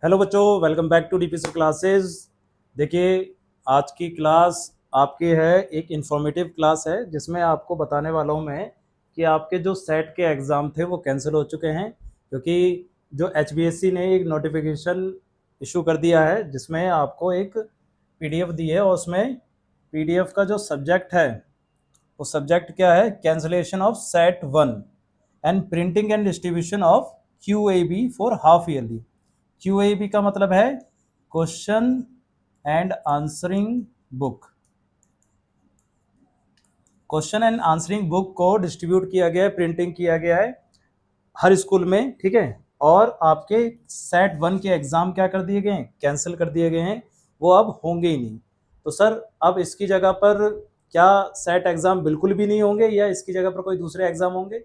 Hello बच्चों, welcome back to DPC classes. देखिए, आज की क्लास आपकी है, एक इंफॉर्मेटिव क्लास है जिसमें आपको बताने वाला हूँ मैं कि आपके जो सेट के एग्ज़ाम थे वो कैंसिल हो चुके हैं, क्योंकि जो एचबीएससी ने एक नोटिफिकेशन इशू कर दिया है जिसमें आपको एक पीडीएफ दी है और उसमें पीडीएफ का जो सब्जेक्ट है वो सब्जेक्ट क्या है, cancellation of set one and printing and distribution of QAB for half yearly. QAB का मतलब है question and answering book. Question and answering book को डिस्ट्रीब्यूट किया गया है, प्रिंटिंग किया गया है हर स्कूल में, ठीक है। और आपके सेट वन के एग्जाम क्या कर दिए गए हैं, कैंसिल कर दिए गए हैं, वो अब होंगे ही नहीं। तो सर अब इसकी जगह पर क्या सेट एग्जाम बिल्कुल भी नहीं होंगे या इसकी जगह पर कोई दूसरे एग्जाम होंगे?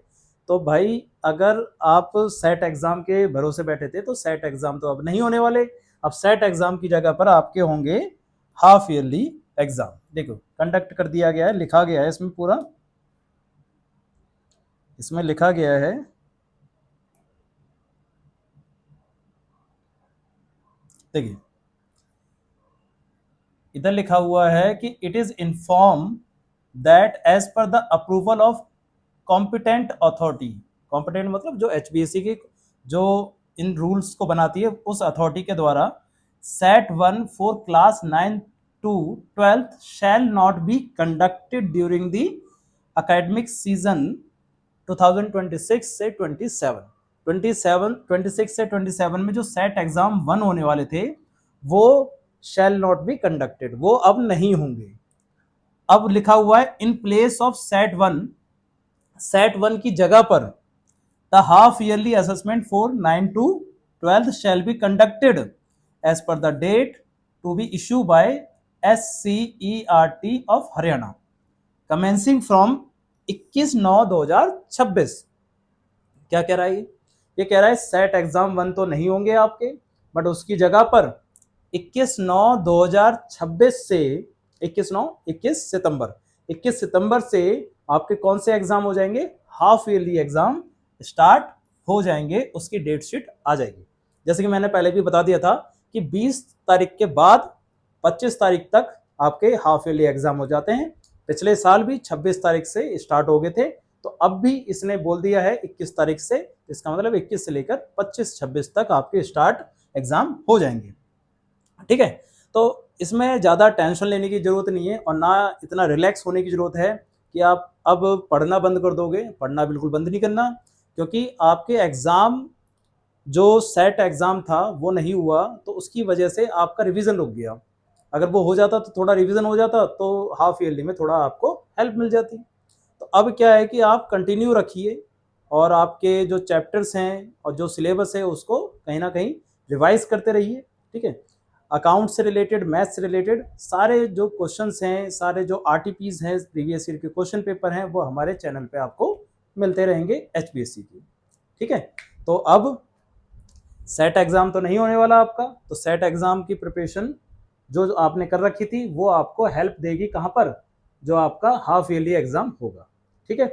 तो भाई, अगर आप सेट एग्जाम के भरोसे बैठे थे तो सेट एग्जाम तो अब नहीं होने वाले। अब सेट एग्जाम की जगह पर आपके होंगे हाफ ईयरली एग्जाम। देखो, कंडक्ट कर दिया गया है, लिखा गया है इसमें, पूरा इसमें लिखा गया है। देखिए, इधर लिखा हुआ है कि it is inform that as per the approval of competent authority. Competent मतलब जो एचबीएससी की जो इन रूल्स को बनाती है उस अथॉरिटी के द्वारा, set one for class 9 to 12th shall not be conducted during the academic season 2026 से 26 से 27 में जो सेट एग्जाम वन होने वाले थे वो शैल नॉट बी कंडक्टेड, वो अब नहीं होंगे। अब लिखा हुआ है in place of set one की जगह पर the half yearly assessment for 9 to 12 shall be conducted as per the date to be issue by SCERT ऑफ हरियाणा कमेंसिंग फ्रॉम 21/9/2026। क्या कह रहा है ये कह रहा है सेट एग्जाम वन तो नहीं होंगे आपके, बट उसकी जगह पर 21/9/2026 से 21 सितंबर से आपके कौन से एग्जाम हो जाएंगे, हाफ ईयरली एग्जाम स्टार्ट हो जाएंगे, उसकी डेट शीट आ जाएगी। जैसे कि मैंने पहले भी बता दिया था कि 20 तारीख के बाद 25 तारीख तक आपके हाफ ईयरली एग्जाम हो जाते हैं। पिछले साल भी 26 तारीख से स्टार्ट हो गए थे, तो अब भी इसने बोल दिया है 21 तारीख से। इसका मतलब 21 से लेकर 25-26 तक आपके स्टार्ट एग्जाम हो जाएंगे, ठीक है। तो इसमें ज़्यादा टेंशन लेने की ज़रूरत नहीं है और ना इतना रिलैक्स होने की ज़रूरत है कि आप अब पढ़ना बंद कर दोगे। पढ़ना बिल्कुल बंद नहीं करना, क्योंकि आपके एग्ज़ाम जो सेट एग्ज़ाम था वो नहीं हुआ तो उसकी वजह से आपका रिवीजन रुक गया। अगर वो हो जाता तो थोड़ा रिवीजन हो जाता तो हाफ ईयरली में थोड़ा आपको हेल्प मिल जाती। तो अब क्या है कि आप कंटिन्यू रखिए और आपके जो चैप्टर्स हैं और जो सिलेबस है उसको कहीं ना कहीं रिवाइज करते रहिए, ठीक है। अकाउंट से रिलेटेड, मैथ से रिलेटेड सारे जो क्वेश्चंस हैं, सारे जो आरटीपीज हैं, प्रीवियस ईयर के क्वेश्चन पेपर हैं, वो हमारे चैनल पे आपको मिलते रहेंगे एचपीएससी की, ठीक है। तो अब सेट एग्जाम तो नहीं होने वाला आपका, तो सेट एग्जाम की प्रिपरेशन जो आपने कर रखी थी वो आपको हेल्प देगी कहाँ पर, जो आपका हाफ ईयरली एग्जाम होगा, ठीक है।